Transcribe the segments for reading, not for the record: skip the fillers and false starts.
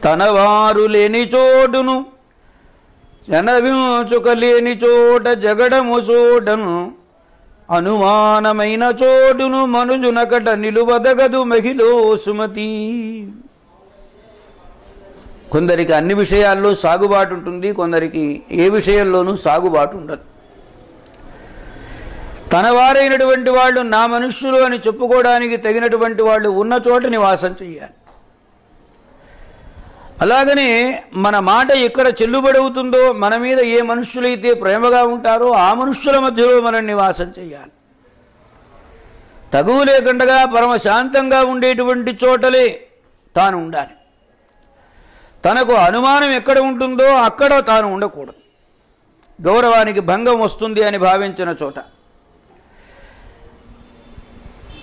తనవారు లేని చోటును జనవించుకలేని చోట జగడము చోటను అనుమానమైన చోటును మనుజునకట నిలువదగదు మహిళో సుమతి. కొందరికి అన్ని విషయాల్లో సాగుబాటు ఉంటుంది, కొందరికి ఏ విషయంలోనూ సాగుబాటు ఉండదు. తన వారైనటువంటి వాళ్ళు నా మనుష్యులు అని చెప్పుకోవడానికి తగినటువంటి వాళ్ళు ఉన్న చోట నివాసం చెయ్యాలి. అలాగనే మన మాట ఎక్కడ చెల్లుబడి అవుతుందో, మన మీద ఏ మనుష్యులైతే ప్రేమగా ఉంటారో ఆ మనుష్యుల మధ్యలో మనం నివాసం చెయ్యాలి. తగువు లేకుండా పరమశాంతంగా ఉండేటువంటి చోటలే తాను ఉండాలి. తనకు అనుమానం ఎక్కడ ఉంటుందో అక్కడ తాను ఉండకూడదు. గౌరవానికి భంగం వస్తుంది అని భావించిన చోట,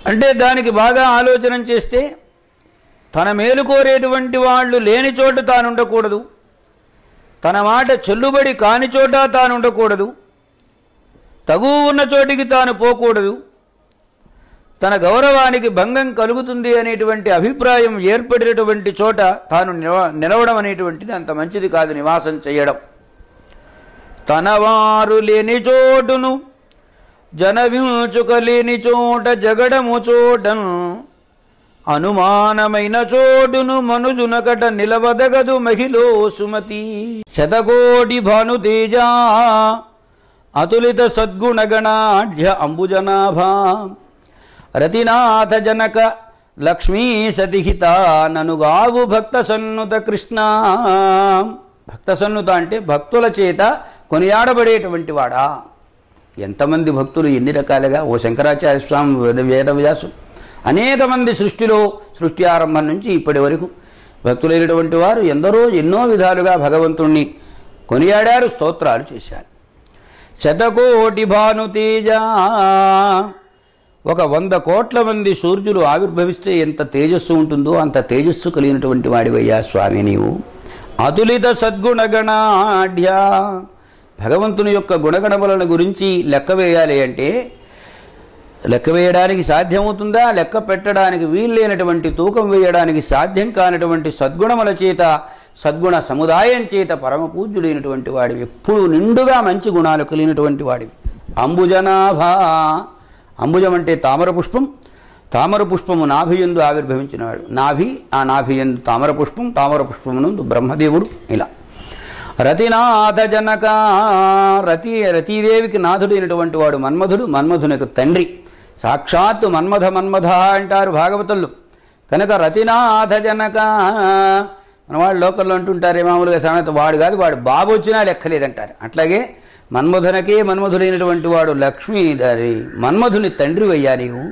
అంటే దానికి బాగా ఆలోచన చేస్తే తన మేలు కోరేటువంటి వాళ్ళు లేని చోట తాను ఉండకూడదు, తన మాట చెల్లుబడి కాని చోట తాను ఉండకూడదు, తగువ ఉన్న చోటికి తాను పోకూడదు, తన గౌరవానికి భంగం కలుగుతుంది అనేటువంటి అభిప్రాయం ఏర్పడినటువంటి చోట తాను నిలవడం అనేటువంటిది అంత మంచిది కాదు, నివాసం చేయడం. తనవారు లేని చోటును జనవించుకలేని చోట జగడము చోటను అనుమానమైన చోటును మనుజునకట నిలవదగదు మహిళో సుమతి. శతకోటి భానుతేజ అతులిత సద్గుణగణాఢ్య అంబుజనాభా రతినాథ జనక లక్ష్మీ సతిహిత ననుగావు భక్త సన్నుత కృష్ణ. భక్త సన్నుత అంటే భక్తుల చేత కొనియాడబడేటువంటి వాడా. ఎంతమంది భక్తులు, ఎన్ని రకాలుగా! ఓ శంకరాచార్య స్వామి, వేదవ్యాసు, అనేక మంది సృష్టిలో, సృష్టి ఆరంభం నుంచి ఇప్పటి వరకు భక్తులైనటువంటి వారు ఎందరో ఎన్నో విధాలుగా భగవంతుణ్ణి కొనియాడారు, స్తోత్రాలు చేశారు. శతకోటి భానుతేజ, ఒక 100 కోట్ల మంది సూర్యులు ఆవిర్భవిస్తే ఎంత తేజస్సు ఉంటుందో అంత తేజస్సు కలిగినటువంటి వాడివయ్యా స్వామి నీవు. అతులిత సద్గుణగణాఢ్య, భగవంతుని యొక్క గుణగణములను గురించి లెక్క వేయాలి అంటే లెక్క వేయడానికి సాధ్యమవుతుందా? లెక్క పెట్టడానికి వీల్లేనటువంటి, తూకం వేయడానికి సాధ్యం కానటువంటి సద్గుణముల చేత, సద్గుణ సముదాయం చేత పరమ పూజ్యుడైనటువంటి వాడివి, ఎప్పుడు నిండుగా మంచి గుణాలు కలిగినటువంటి వాడివి. అంబుజనాభా, అంబుజం అంటే తామర పుష్పం, తామర పుష్పము నాభియందు ఆవిర్భవించినవాడు. నాభి, ఆ నాభియందు తామర పుష్పం, తామర పుష్పమునందు బ్రహ్మదేవుడు. ఇలా రతినాథ జనక, రతీదేవికి నాథుడైనటువంటి వాడు మన్మధుడు, మన్మధునికి తండ్రి. సాక్షాత్తు మన్మథ అంటారు భాగవతంలో. కనుక రతినాథ జనక, మన వాళ్ళు లోకల్లో అంటుంటారే మామూలుగా సామెత, వాడు కాదు వాడు బాబు వచ్చినా లెక్కలేదంటారు. అట్లాగే మన్మధునకే మన్మధుడైనటువంటి వాడు లక్ష్మీ మన్మధుని తండ్రి వయ్యా నీవు.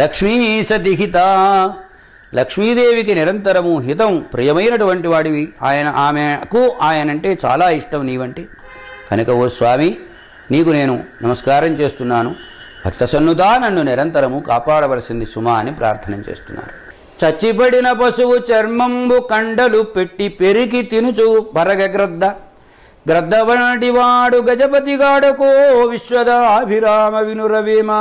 లక్ష్మీ సతిహిత, లక్ష్మీదేవికి నిరంతరము హితం ప్రియమైనటువంటి వాడివి. ఆమెకు ఆయనంటే చాలా ఇష్టం నీవంటే. కనుక ఓ స్వామి, నీకు నేను నమస్కారం చేస్తున్నాను. భక్త సన్నుతా నన్ను నిరంతరము కాపాడవలసింది సుమా అని ప్రార్థన చేస్తున్నాను. చచ్చిపడిన పశువు చర్మంబు కండలు పెట్టి పెరికి తినుచు పరగగ్రద్ద, గ్రద్ద వంటి వాడు గజపతి గాడకో విశ్వదాభిరామ వినురవేమా.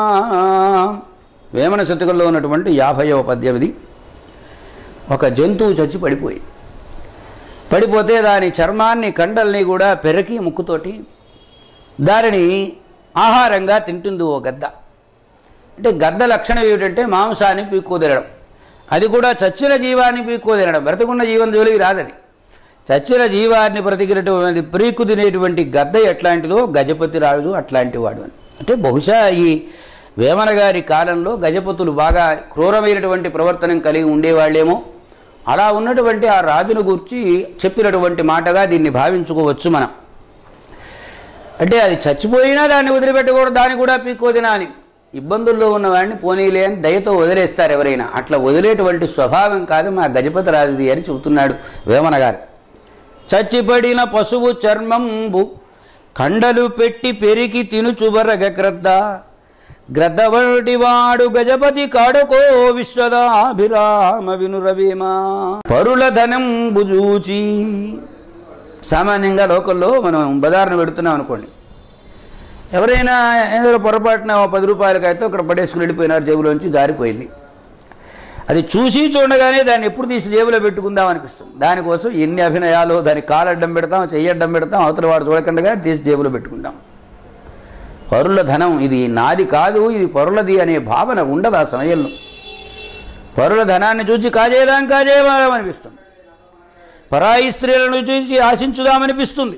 వేమన శతకంలో ఉన్నటువంటి 50వ పద్యం ఇది. ఒక జంతువు చచ్చి పడిపోతే దాని చర్మాన్ని, కండల్ని కూడా పెరికి ముక్కుతోటి దానిని ఆహారంగా తింటుంది ఓ గద్ద. అంటే గద్ద లక్షణం ఏమిటంటే మాంసాన్ని పీక్కోదినడం. అది కూడా చచ్చిన జీవాన్ని పీక్కోదినడం, బ్రతికున్న జీవం జోలికి రాదది. చచ్చిన జీవాన్ని బ్రతికినటువంటి పీక్కు తినేటువంటి గద్ద ఎట్లాంటిదో గజపతి రాజు అట్లాంటి వాడు అని. అంటే బహుశా ఈ వేమన గారి కాలంలో గజపతులు బాగా క్రూరమైనటువంటి ప్రవర్తనం కలిగి ఉండేవాళ్ళేమో. అలా ఉన్నటువంటి ఆ రాజును గూర్చి చెప్పినటువంటి మాటగా దీన్ని భావించుకోవచ్చు మనం. అంటే అది చచ్చిపోయినా దాన్ని వదిలిపెట్టకూడదు, దాన్ని కూడా పీక్కోదినా అని. ఇబ్బందుల్లో ఉన్నవాడిని పోనీలే అని దయతో వదిలేస్తారు ఎవరైనా. అట్లా వదిలేటువంటి స్వభావం కాదు మా గజపతి రాజుది అని చెబుతున్నాడు వేమన గారు. చచ్చిపడిన పశువు చర్మంబు కండలు పెట్టి పెరికి తినుచుబరగ గ్రద్ద, గ్రద్ద వంటి వాడు గజపతి కాడకో విశ్వదాభిరామ వినురవేమా. పరుల ధనంబు చూచి, సామాన్యంగా లోకల్లో మనం బజార్ను పెడుతున్నాం అనుకోండి, ఎవరైనా ఏదో పొరపాటున 10 రూపాయలకైతే అక్కడ పడేసుకుని వెళ్ళిపోయినారు, జేబులోంచి జారిపోయింది. అది చూసి చూడగానే దాన్ని ఎప్పుడు తీసి జేబులో పెట్టుకుందాం అనిపిస్తుంది. దానికోసం ఎన్ని అభినయాలు, దాన్ని కాలడ్డం పెడతాం, చెయ్యడ్డం పెడతాం, అవతల వాడు చూడకుండా తీసి జేబులో పెట్టుకుంటాం. పరుల ధనం ఇది నాది కాదు, ఇది పరులది అనే భావన ఉండదు ఆ సమయంలో. పరుల ధనాన్ని చూసి కాజేయదాం అనిపిస్తుంది. పరాయి స్త్రీలను చూసి ఆశించుదామనిపిస్తుంది,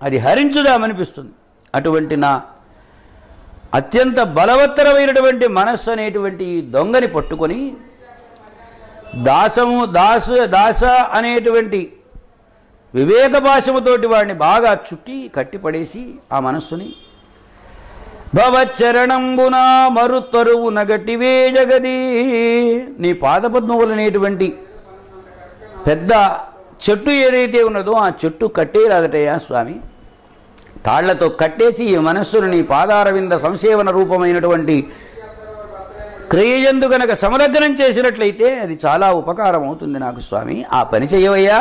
అది హరించుదామనిపిస్తుంది. అటువంటి నా అత్యంత బలవత్తరమైనటువంటి మనస్సు అనేటువంటి ఈ దొంగని పట్టుకొని దాస అనేటువంటి వివేకపాశముతోటి వాడిని బాగా చుట్టి కట్టిపడేసి ఆ మనస్సుని భవచ్చరణంబునా మరుత్తరువు నగటివే జగదీ, నీ పాదపద్మములనేటువంటి పెద్ద చెట్టు ఏదైతే ఉన్నదో ఆ చెట్టు కట్టేరాదటయ్యా స్వామి. తాళ్లతో కట్టేసి ఈ మనస్సును నీ పాదారవింద సంసేవన రూపమైనటువంటి క్రియయందు గనక సమలగ్నం చేసినట్లయితే అది చాలా ఉపకారం అవుతుంది నాకు స్వామి. ఆ పని చెయ్యవయ్యా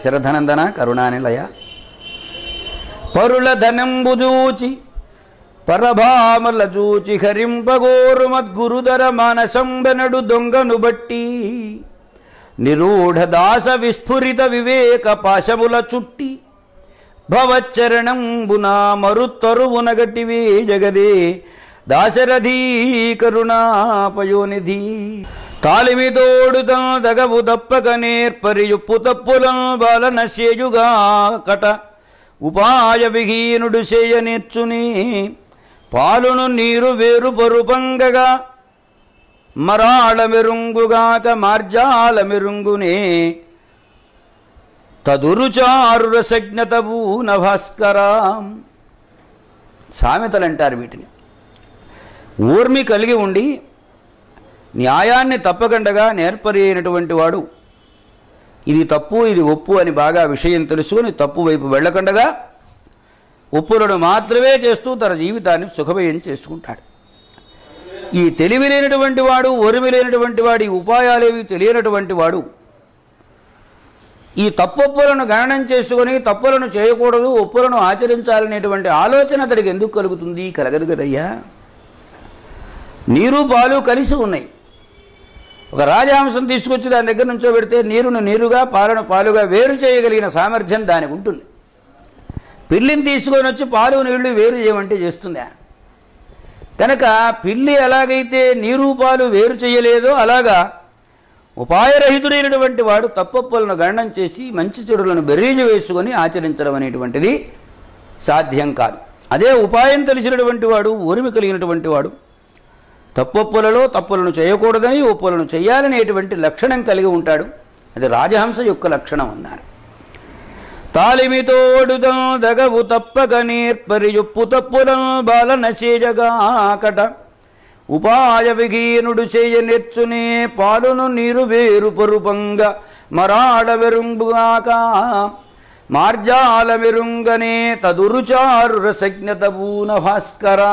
శరధనందన కరుణానిలయ. పరుల ధనంబు జూచి పరభామల జూచి హరింపగోరు మద్గురుధర మానసంబనడు దొంగను బట్టి నిరూఢ దాస విస్ఫురిత వివేక పాశముల చుట్టి భవచ్చరణంబునా మరుత్తరువునగటివే జగదే దాశరథీ కరుణాపయోనిధి. తాలిమితోడుతం దగవు తప్పక నేర్పరియుప్పు తప్పులం బాలన సేయుగా కట ఉపాయ విహీనుడు చేయనేర్చుని పాలును నీరు వేరు పరుపంగగా మరాళ మెరుంగుగాక మార్జాల మెరుంగునే తదురుచారు రసజ్ఞతబూన భాస్కరాం. సామెతలు అంటారు వీటిని. ఊర్మి కలిగి ఉండి న్యాయాన్ని తప్పకుండగా నేర్పరి అయినటువంటి వాడు ఇది తప్పు ఇది ఒప్పు అని బాగా విషయం తెలుసుకుని తప్పు వైపు వెళ్ళకుండగా ఒప్పులను మాత్రమే చేస్తూ తన జీవితాన్ని సుఖమయం చేసుకుంటాడు. ఈ తెలివి లేనటువంటి వాడు, ఒరిమి లేనటువంటి వాడు, ఈ ఉపాయాలేవి తెలియనటువంటి వాడు ఈ తప్పొప్పులను గణనం చేసుకొని తప్పులను చేయకూడదు, ఒప్పులను ఆచరించాలనేటువంటి ఆలోచన అతడికి ఎందుకు కలుగుతుంది? కలగదు కదయ్యా. నీరు పాలు కలిసి ఉన్నాయి. ఒక రాజహంసం తీసుకొచ్చి దాని దగ్గర నుంచో పెడితే నీరును నీరుగా పాలను పాలుగా వేరు చేయగలిగిన సామర్థ్యం దానికి ఉంటుంది. పిల్లిని తీసుకొని వచ్చి పాలు నీళ్లు వేరు చేయమంటే చేస్తుందా? కనుక పిల్లి ఎలాగైతే నీరు పాలు వేరు చేయలేదో అలాగా ఉపాయరహితుడైనటువంటి వాడు తప్పొప్పులను గణనం చేసి మంచి చెడులను బెరీజు వేసుకొని ఆచరించడం అనేటువంటిది సాధ్యం కాదు. అదే ఉపాయం తెలిసినటువంటి వాడు, ఊరిమి కలిగినటువంటి వాడు తప్పొప్పులలో తప్పులను చేయకూడదని ఒప్పులను చేయాలనేటువంటి లక్షణం కలిగి ఉంటాడు. అది రాజహంస యొక్క లక్షణం అన్నారు. తాలిమితోడుతం దగవు తప్పక నేర్పరియుప్పు తప్పులం బాలన సేజగాకట ఉపాయ విహీనుడు చేయనెర్చునే పాలును నీరు వేరు పరుపంగ మరాడ వెరుంగుగాక మార్జాల మెరుంగనే తదురుచారు రసజ్ఞతబూన భాస్కరా.